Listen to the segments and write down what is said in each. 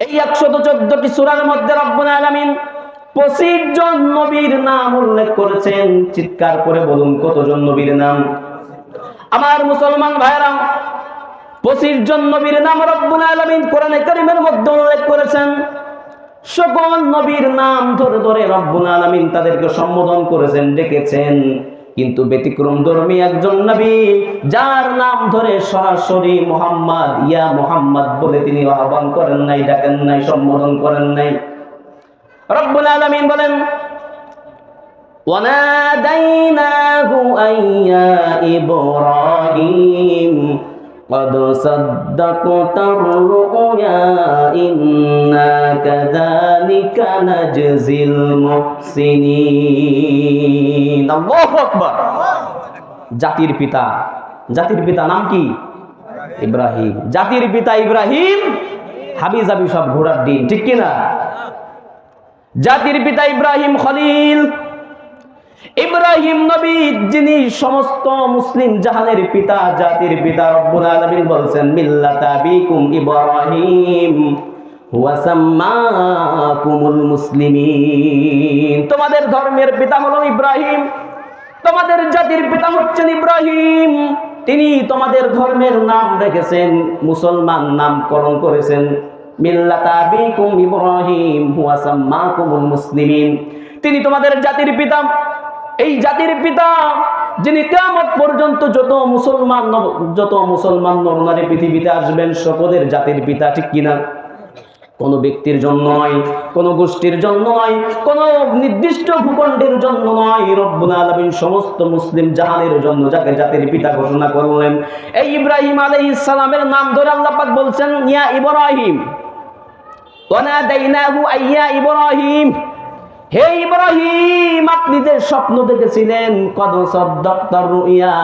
এই 114টি সূরার মধ্যে রব্বুল আলামিন 25 জন নবীর নাম উল্লেখ করেছেন। চিৎকার করে বলুন কতজন নবীর নাম? আমার মুসলমান ভাইরা, 25 জন নবীর নাম রব্বুল আলামিন কোরআনে কারীমের মধ্যে উল্লেখ করেছেন। সকল নবীর নাম ধরে ধরে রব্বুল আলামিন তাদেরকে সম্বোধন করেছেন, ডেকেছেন। কিন্তু ব্যতিক্রমধর্মী একজন নবী, যার নাম ধরে সরাসরি মুহাম্মদ, ইয়া মুহাম্মদ বলে তিনি আহ্বান করেন নাই, ডাকেন নাই, সম্বোধন করেন নাই। রব্বুল আলামিন বলেন, ওয়ানাদাইনাহু আইয়া ইব্রাহিম قد صدقت الرؤيا إنا كذلك نجزي المحسنين আল্লাহু আকবার। জাতির পিতা, জাতির পিতা নাম কি? ইব্রাহিম। জাতির পিতা ইব্রাহিম, হাবিজাবি সব ঘোড়ার ডিম, ঠিক কি না? জাতির পিতা ইব্রাহিম খলিল, ইব্রাহিম নবী, যিনি সমস্ত মুসলিম জাহানের পিতা, জাতির পিতা। রব্বুল আলামিন বলছেন, মিল্লাতা আবিকুম ইব্রাহিম ওয়া সাম্মাকুমুল মুসলিমিন। তোমাদের ধর্মের পিতা হলো ইব্রাহিম, তোমাদের জাতির পিতা হচ্ছেন ইব্রাহিম। তিনি তোমাদের ধর্মের নাম রেখেছেন, মুসলমান নামকরণ করেছেন। মিল্লাতা আবিকুম ইব্রাহিম ওয়া সাম্মাকুমুল মুসলিমিন। তিনি তোমাদের জাতির পিতা। এই জাতির পিতা যিনি কিয়ামত পর্যন্ত যত মুসলমান নরনারী পৃথিবীতে আসবেন সকলের জাতির পিতা, ঠিক কিনা? কোনো ব্যক্তির জন্য নয়, কোনো গোষ্ঠীর জন্য নয়, কোনো নির্দিষ্ট ভূখণ্ডের জন্য নয়। রব্বুল আলামিন সমস্ত মুসলিম জাহানের জন্য যাকে জাতির পিতা ঘোষণা করলেন, এই ইব্রাহিম আলাইহিস সালামের নাম ধরে আল্লাহ পাক বলছেন, ইয়া ইব্রাহিম ওয়ানাদাইনাহু আইয়া ইব্রাহিম। হে ইব্রাহিম, আপনি যে স্বপ্ন দেখেছিলেন, কদ সাদ্দাক্তার রুইয়া,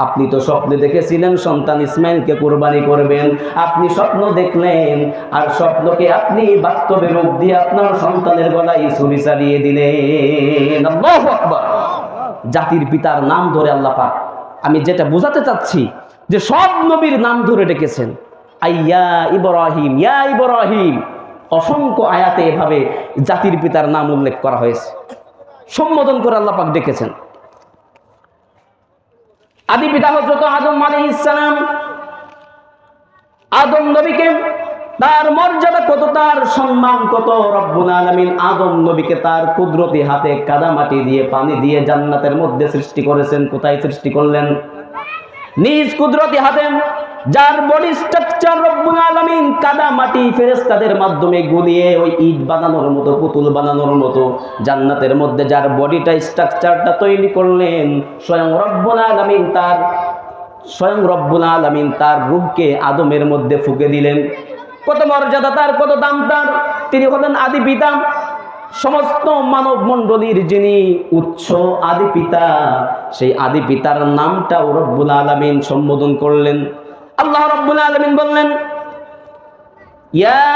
আপনি তো স্বপ্নে দেখেছিলেন সন্তান ইসমাইলকে কুরবানি করবেন। আপনি স্বপ্ন দেখলেন আর স্বপ্নকে আপনি বাস্তবে রূপ দিয়ে আপনার সন্তানের গলায় ছুরি চালিয়ে দিলেন। আল্লাহু আকবার। জাতির পিতার নাম ধরে আল্লাহ পাক, আমি যেটা বোঝাতে চাচ্ছি যে সব নবীর নাম ধরে ডেকেছেন, আইয়া ইব্রাহিম, ইয়া ইব্রাহিম। অসংখ্য আয়াতে এভাবে জাতির পিতার নাম উল্লেখ করা হয়েছে, সম্বোধন করে আল্লাহ পাক ডেকেছেন। আদি পিতা হযরত আদম আলাইহিস সালাম, আদম নবীকে তার মর্যাদা কত, তার সম্মান কত। রব্বুল আলামিন আদম নবীকে তার কুদরতি হাতে কাদামাটি দিয়ে, পানি দিয়ে জান্নাতের মধ্যে সৃষ্টি করেছেন। কোথায় সৃষ্টি করলেন? নিজ কুদরতি হাতে। যার বডি স্ট্রাকচার রব্বুল আলামিন কাদা মাটি ফেরেশতাদের মাধ্যমে গুলিয়ে ওই ইট বানানোর মতো, পুতুল বানানোর মতো জান্নাতের মধ্যে যার বডিটা স্ট্রাকচারটা তৈরি করলেন, স্বয়ং রব্বুল আলামিন তার রূহকে আদমের মধ্যে ফুঁকে দিলেন। কত মর্যাদা তার, কত দাম তার। তিনি হলেন আদি পিতা, সমস্ত মানব মণ্ডলীর যিনি উৎস, আদি পিতা। সেই আদি পিতার নামটাও রব্বুল আলামিন সম্বোধন করলেন। আল্লাহ রাব্বুল আলামিন বললেন, ইয়া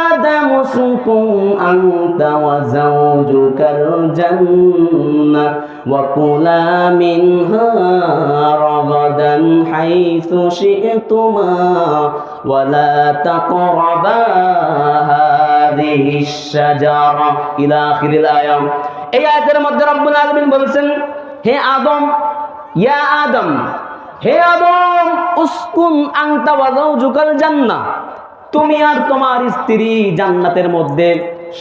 আদম উসকুন আনতা ওয়া যাওজুকাল জান্নাহ ওয়া কুলা মিনহা রাগাদান হাইসু শি'তুমা ওয়া লা তাকরাবা হাযিহিশ শাজারা ইলা আখিরিল আয়াত। এই আয়াতের মধ্যে রব্বুল আলামিন বলেছেন, হে আদম, ইয়া আদম, হে আদম, উসকুন আনতা ওয়া যাওজুকাল জান্নাহ, তুমি আর তোমার স্ত্রী জান্নাতের মধ্যে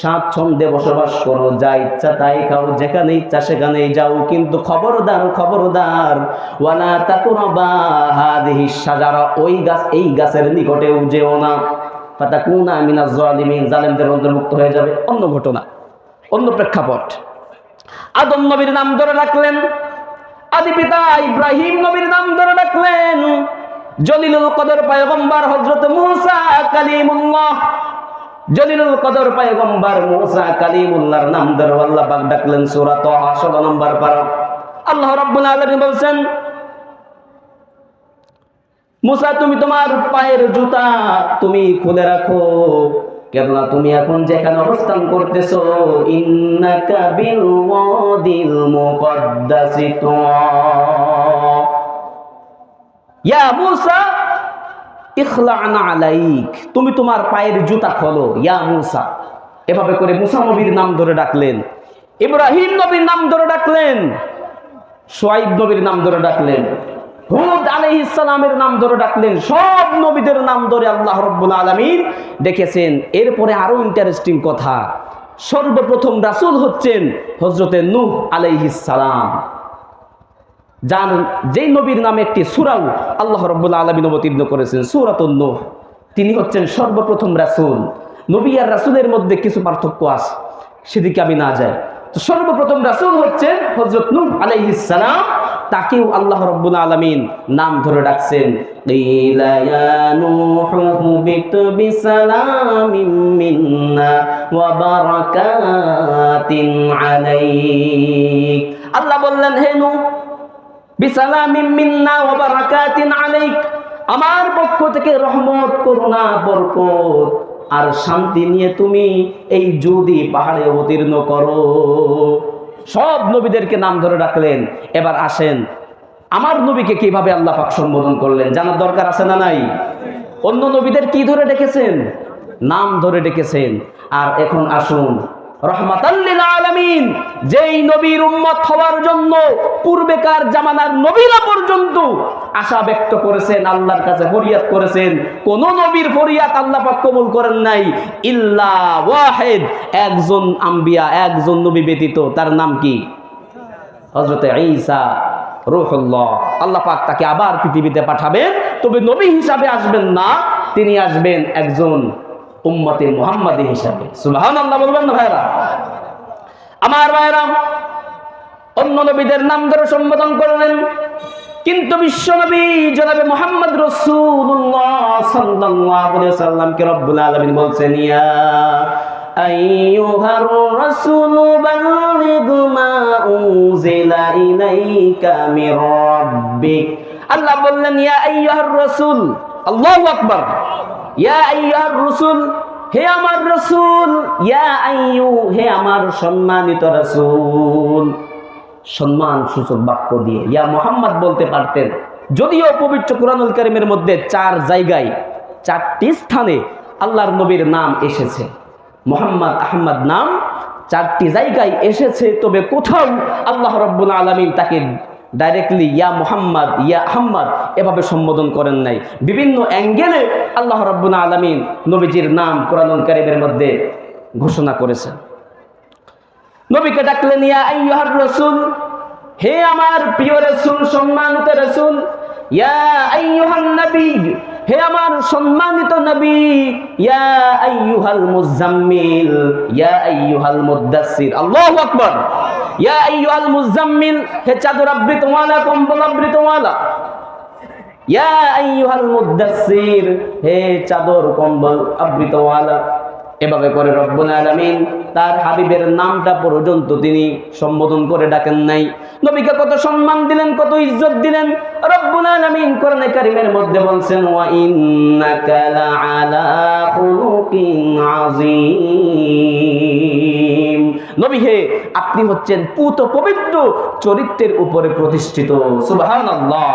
স্বাচ্ছন্দ্যে বসবাস করো, যা ইচ্ছা তাই খাও, যেখানে ইচ্ছা সেখানেই যাও। কিন্তু খবরদার, খবরদার, ওয়ালা তাকরাবা হাযিহিশ শাজারা, ওই গাছ, এই গাছের নিকটেও যেও না। ফাতাকুনা মিনাজ জালিমিন, জালেমদের অন্তর্ভুক্ত হয়ে যাবে। অন্য ঘটনা, অন্য প্রেক্ষাপট। আদম নবীর নাম ধরে রাখলেন, আদি পিতা ইব্রাহিম নবীর নাম ধরে রাখলেন। জলিলুল কদর পয়গম্বর হযরত মূসা কালিমুল্লাহ, জলিলুল কদর পয়গম্বর মূসা কালিমুল্লাহর নাম ধরে আল্লাহ পাক ডাকলেন। সূরা তাহা 16 নম্বর পারা আল্লাহ রাব্বুল আলামিন বলেন, মূসা, তুমি তোমার পায়ের জুতা তুমি খুলে রাখো, কেননা তুমি এখন যেখানে অবস্থান করতেছো, ইন্নাকা বিল ওয়াদিল মুকদ্দাসি তুয়া। ইয়া মূসা ইখলা'না আলাইক, তুমি তোমার পায়ের জুতা খোলো ইয়া মূসা। এভাবে করে মূসা নবীর নাম ধরে ডাকলেন, ইব্রাহিম নবীর নাম ধরে ডাকলেন, শুআইব নবীর নাম ধরে ডাকলেন, হুদ আলাইহিস সালামের নাম ধরে ডাকলেন। সব নবীদের নাম ধরে আল্লাহ রাব্বুল আলামিন ডেকেছেন। এরপরে আরো ইন্টারেস্টিং কথা, সর্বপ্রথম রাসূল হচ্ছেন হযরতে নূহ আলাইহিস সালাম, যার যেই নবীর নামে একটি সূরাও আল্লাহ রাব্বুল আলামিন অবতীর্ণ করেছেন, সূরাতুন নূহ। তিনি হচ্ছেন সর্বপ্রথম রাসূল। নবী আর রাসূলের মধ্যে কিছু পার্থক্য আছে, সেদিকে আমি না যাই। তো সর্বপ্রথম রাসূল হচ্ছেন হযরত নূহ আলাইহিস সালাম, তাকেও আল্লাহ রাব্বুল আলামিন নাম ধরে ডাকছেন, কিলা ইয়া নূহু বিতু বিসালামিন মিন্না ওয়া বারাকাতিন আলাইক। আল্লাহ বললেন, হে নূহ, বিসালামিন মিন্না ওয়া বারাকাতিন আলাইক, আমার পক্ষ থেকে রহমত, করুণা, বরকত আর শান্তি নিয়ে তুমি এই জুদি পাহাড়ে অবতীর্ণ করো। সব নবীদেরকে নাম ধরে ডাকলেন। এবার আসেন, আমার নবীকে কিভাবে আল্লাহ পাক সম্বোধন করলেন জানার দরকার আছে না নাই? অন্য নবীদের কি ধরে ডেকেছেন? নাম ধরে ডেকেছেন। আর এখন আসুন, রহমাতাল লিল আলামিন, যেই নবীর উম্মত হওয়ার জন্য পূর্বেকার জামানার নবীরা পর্যন্ত আশা ব্যক্ত করেছেন, আল্লাহর কাছে ফরিয়াদ করেছেন, কোন নবীর ফরিয়াদ আল্লাহ পাক কবুল করেন নাই ইল্লা ওয়াহিদ, একজন আম্বিয়া, একজন নবী ব্যতীত। তার নাম কি? হযরত ঈসা রূহুল্লাহ। আল্লাহ পাক তাকে আবার পৃথিবীতে পাঠাবেন, তবে নবী হিসাবে আসবেন না, তিনি আসবেন একজন উম্মতে মুহাম্মাদী হিসাবে। সুবহানাল্লাহ বলবেন না ভাইরা? আমার ভাইরা, অন্য নবীদের নাম ধরে সম্বোধন করলেন, কিন্তু বিশ্ব নবী জনাবে মুহাম্মদ রাসূলুল্লাহ সাল্লাল্লাহু আলাইহি ওয়াসাল্লামকে রব্বুল আলামিন বলছেন, ইয়া আইয়ুহার রাসূলু বাল্লিগ মা উনজিলা ইলাইকা মির রাব্বিক। আল্লাহ বললেন, ইয়া আইয়ুহার রাসূল, আল্লাহু আকবার, ইয়া আইয়ুহার রাসূল, হে আমার রাসূল, ইয়া আইয়ু, হে আমার সম্মানিত রাসূল। সম্মান সূচক বাক্য দিয়ে ইয়া মুহাম্মদ বলতে পারতেন, যদিও পবিত্র কুরআনুল কারীমের মধ্যে 4 জায়গায় 4টি স্থানে আল্লাহর নবীর নাম এসেছে, মুহাম্মদ আহমদ নাম 4টি জায়গায় এসেছে, তবে কোথাও আল্লাহ রাব্বুল আলামিন তাকে ডাইরেক্টলি ইয়া মুহাম্মদ, ইয়া আহমদ এভাবে সম্বোধন করেন নাই। বিভিন্ন অ্যাঙ্গেলে আল্লাহ রাব্বুল আলামিন নবীজির নাম কুরআনুল কারীমের মধ্যে ঘোষণা করেছেন। নবীকে ডাকলেন, ইয়া আইয়ুহার রাসূল, হে আমার প্রিয় রাসূল, সম্মানিত রাসূল, ইয়া আইয়ুহান নবী, হে আমার সম্মানিত নবী, ইয়া আইয়ুহাল মুজাম্মিল, ইয়া আইয়ুহাল মুদ্দাসসির। আল্লাহু আকবার। ইয়া আইয়ুহাল মুজাম্মিল, হে চাদর আবৃতওয়ালা, কম্বল আবৃতওয়ালা। ইয়া আইয়ুহাল মুদ্দাসসির, হে চাদর কম্বল আবৃতওয়ালা। এভাবে করে রব্বুল আলামিন তার হাবিবের নামটা পর্যন্ত তিনি সম্বোধন করে ডাকেন নাই। নবীকে কত সম্মান দিলেন, কত ইজ্জত দিলেন। রব্বুল আলামিন কোরআনে কারীমের মধ্যে বলছেন, ওয়া ইন্নাকা লাআলা খুলুকিন আযীম। নবী হে, আপনি হচ্ছেন পুত পবিত্র চরিত্রের উপরে প্রতিষ্ঠিত। সুবহানাল্লাহ।